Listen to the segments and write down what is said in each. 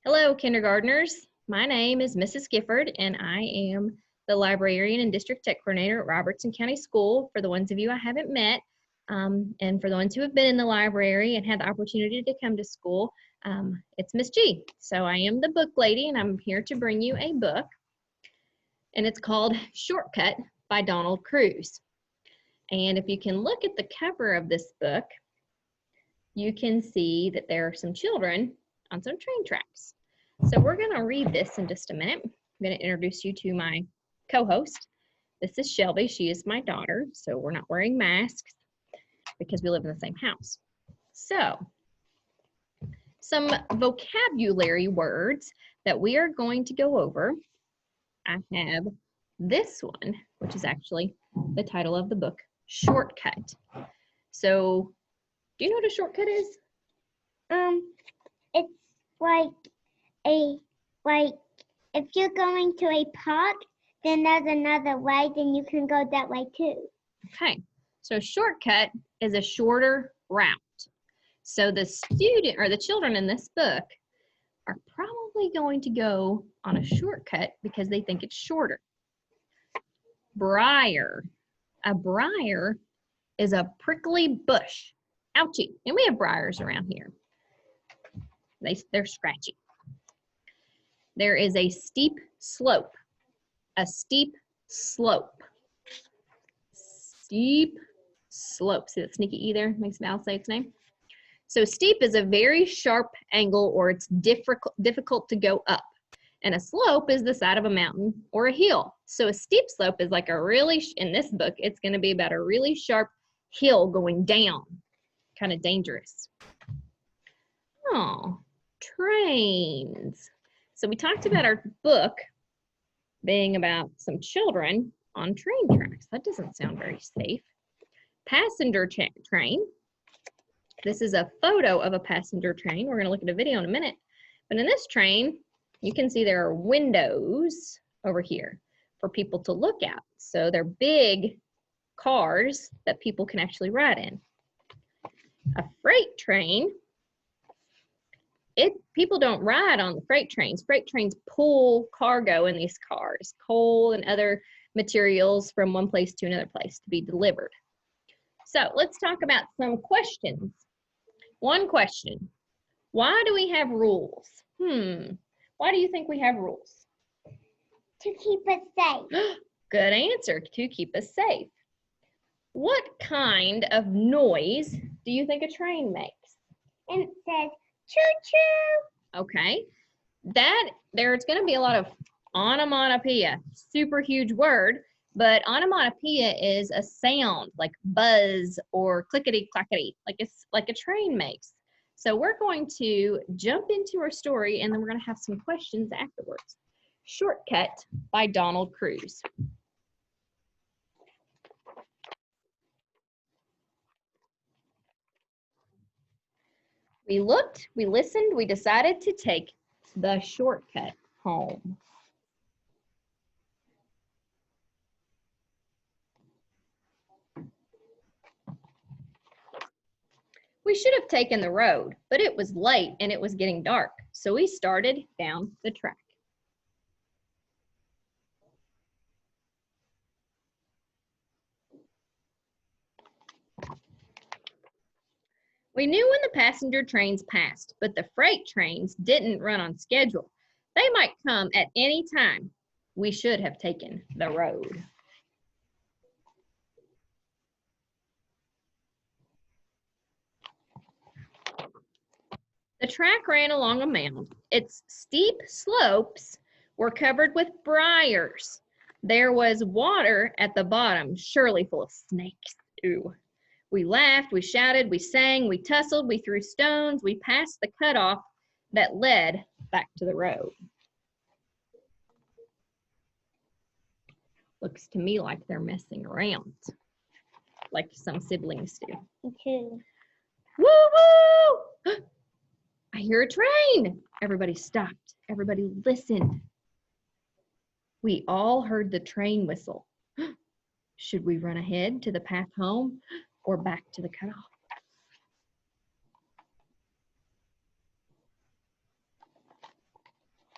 Hello, kindergartners. My name is Mrs. Gifford, and I am the librarian and district tech coordinator at Robertson County School. For the ones of you I haven't met, and for the ones who have been in the library and had the opportunity to come to school, it's Miss G. So I am the book lady, and I'm here to bring you a book, and it's called Shortcut by Donald Cruz. And if you can look at the cover of this book, you can see that there are some children on some train tracks. So we're going to read this in just a minute. I'm going to introduce you to my co-host. This is Shelby. She is my daughter, so we're not wearing masks because we live in the same house. So, some vocabulary words that we are going to go over. I have this one, which is actually the title of the book, Shortcut. So, do you know what a shortcut is? It's like if you're going to a park, then there's another way, then you can go that way too. Okay, so shortcut is a shorter route. So the student or the children in this book are probably going to go on a shortcut because they think it's shorter. Briar. A briar is a prickly bush. Ouchie. And we have briars around here. They're scratchy. There is a steep slope. A steep slope. Steep slope. See that sneaky E there? Makes Val say its name. So steep is a very sharp angle, or it's difficult to go up. And a slope is the side of a mountain or a hill. So a steep slope is like a really, in this book, it's going to be about a really sharp hill going down. Kind of dangerous. Oh, trains. So we talked about our book being about some children on train tracks. That doesn't sound very safe. Passenger train. This is a photo of a passenger train. We're going to look at a video in a minute. But in this train, you can see there are windows over here for people to look out. So they're big cars that people can actually ride in. A freight train. People don't ride on the freight trains. Freight trains pull cargo in these cars, coal and other materials from one place to another place to be delivered. So let's talk about some questions. One question, why do we have rules? Why do you think we have rules? To keep us safe. Good answer, to keep us safe. What kind of noise do you think a train makes? And it says, choo-choo. Okay, there's going to be a lot of onomatopoeia, super huge word, but onomatopoeia is a sound like buzz or clickety-clackety, like it's like a train makes. So we're going to jump into our story, and then we're going to have some questions afterwards. Shortcut by Donald Cruz. We looked, we listened, we decided to take the shortcut home. We should have taken the road, but it was late and it was getting dark, so we started down the track. We knew when the passenger trains passed, but the freight trains didn't run on schedule. They might come at any time. We should have taken the road. The track ran along a mound. Its steep slopes were covered with briars. There was water at the bottom, surely full of snakes. Ooh. We laughed, we shouted, we sang, we tussled, we threw stones, we passed the cutoff that led back to the road. Looks to me like they're messing around, like some siblings do. Okay. Woo woo! I hear a train. Everybody stopped. Everybody listened. We all heard the train whistle. Should we run ahead to the path home or back to the cutoff?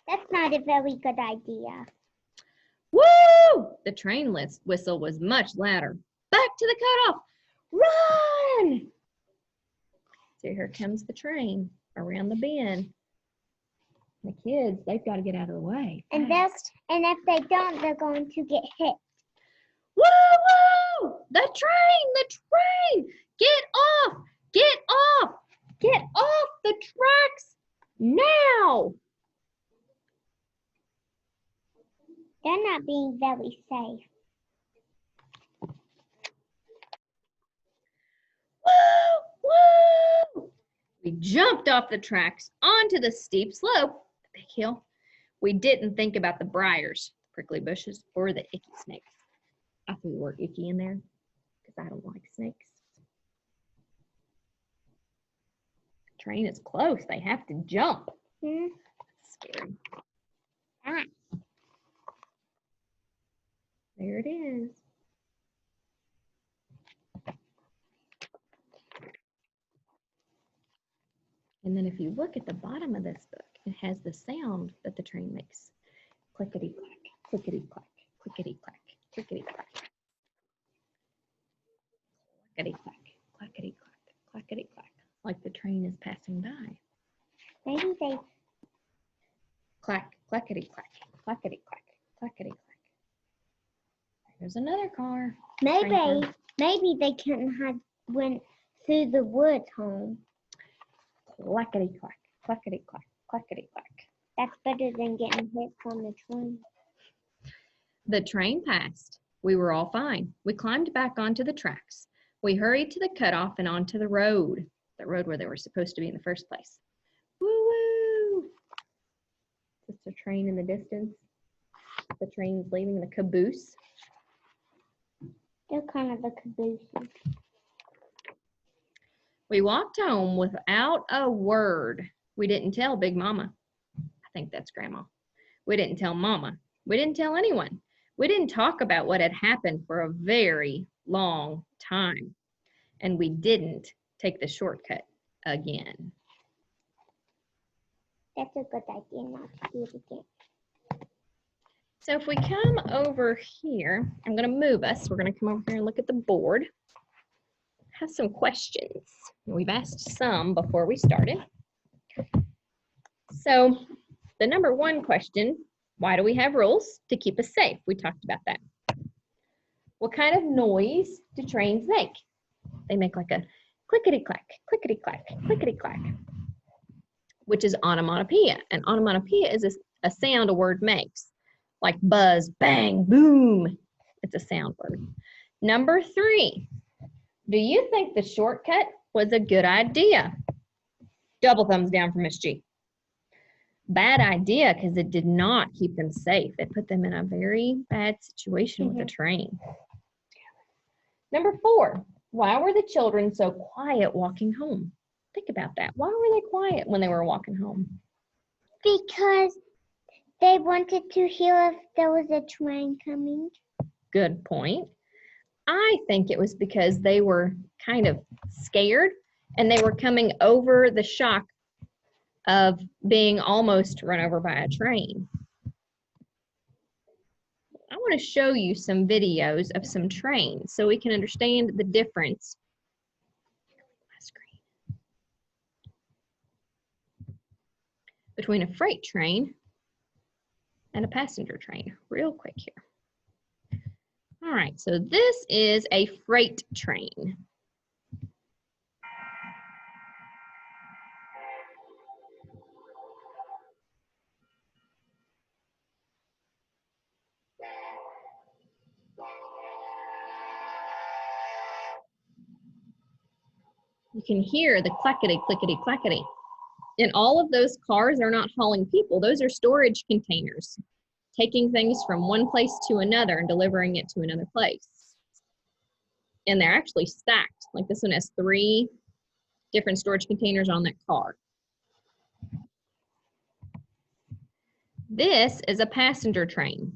That's not a very good idea. Woo! The train whistle was much louder. Back to the cutoff. Run! So here comes the train around the bend. The kids, they've got to get out of the way. And if they don't, they're going to get hit. Woo! Woo! The train! The train! Get off! Get off! Get off the tracks now! They're not being very safe. Woo! Woo! We jumped off the tracks onto the steep slope, the big hill. We didn't think about the briars, prickly bushes, or the icky snakes. I threw the word icky in there because I don't like snakes. The train is close. They have to jump. Scary. Ah. There it is. And then if you look at the bottom of this book, it has the sound that the train makes. Clickety-clack, clickety-clack, clickety-clack, clickety-clack. Clackety-clack, clackety-clack, clackety-clack, like the train is passing by. Maybe they... Clack, clackety-clack, clackety-clack, clackety-clack. There's another car. Maybe they couldn't have went through the woods home. Clackety-clack, clackety-clack, clackety-clack. That's better than getting hit from the train. The train passed. We were all fine. We climbed back onto the tracks. We hurried to the cutoff and onto the road where they were supposed to be in the first place. Woo-woo! Just a train in the distance. The train's leaving the caboose. They're kind of the cabooses. We walked home without a word. We didn't tell Big Mama. I think that's Grandma. We didn't tell Mama. We didn't tell anyone. We didn't talk about what had happened for a very long time. And we didn't take the shortcut again. That's a good idea not to do it again. So if we come over here, I'm going to move us. We're going to come over here and look at the board. Have some questions. We've asked some before we started. So the number one question, why do we have rules? To keep us safe. We talked about that. What kind of noise do trains make? They make like a clickety-clack, clickety-clack, clickety-clack, which is onomatopoeia. And onomatopoeia is a sound a word makes, like buzz, bang, boom. It's a sound word. Number three, do you think the shortcut was a good idea? Double thumbs down for Miss G. Bad idea because it did not keep them safe. It put them in a very bad situation with the train. Number four, why were the children so quiet walking home? Think about that. Why were they quiet when they were walking home? Because they wanted to hear if there was a train coming. Good point. I think it was because they were kind of scared and they were coming over the shock of being almost run over by a train. I want to show you some videos of some trains so we can understand the difference between a freight train and a passenger train. Real quick here. All right, so this is a freight train. You can hear the clackety, clickety, clackety. And all of those cars are not hauling people. Those are storage containers, taking things from one place to another and delivering it to another place. And they're actually stacked. Like this one has 3 different storage containers on that car. This is a passenger train.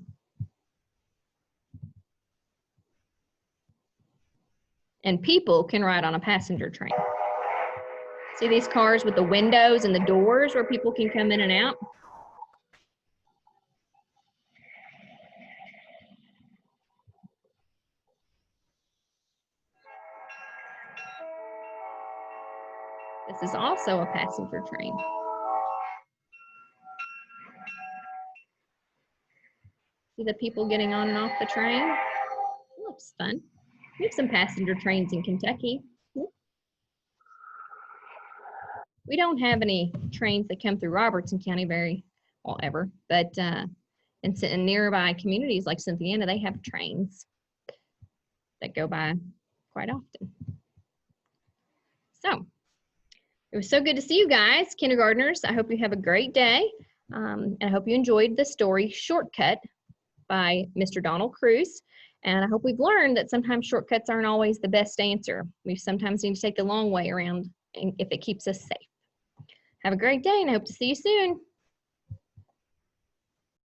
And people can ride on a passenger train. See these cars with the windows and the doors where people can come in and out? is also a passenger train. See the people getting on and off the train? Oh, it's fun. We have some passenger trains in Kentucky. We don't have any trains that come through Robertson County very well ever, but in nearby communities like Cynthiana, they have trains that go by quite often. So it was so good to see you guys, kindergartners. I hope you have a great day. And I hope you enjoyed the story Shortcut by Mr. Donald Cruz. And I hope we've learned that sometimes shortcuts aren't always the best answer. We sometimes need to take the long way around if it keeps us safe. Have a great day and I hope to see you soon.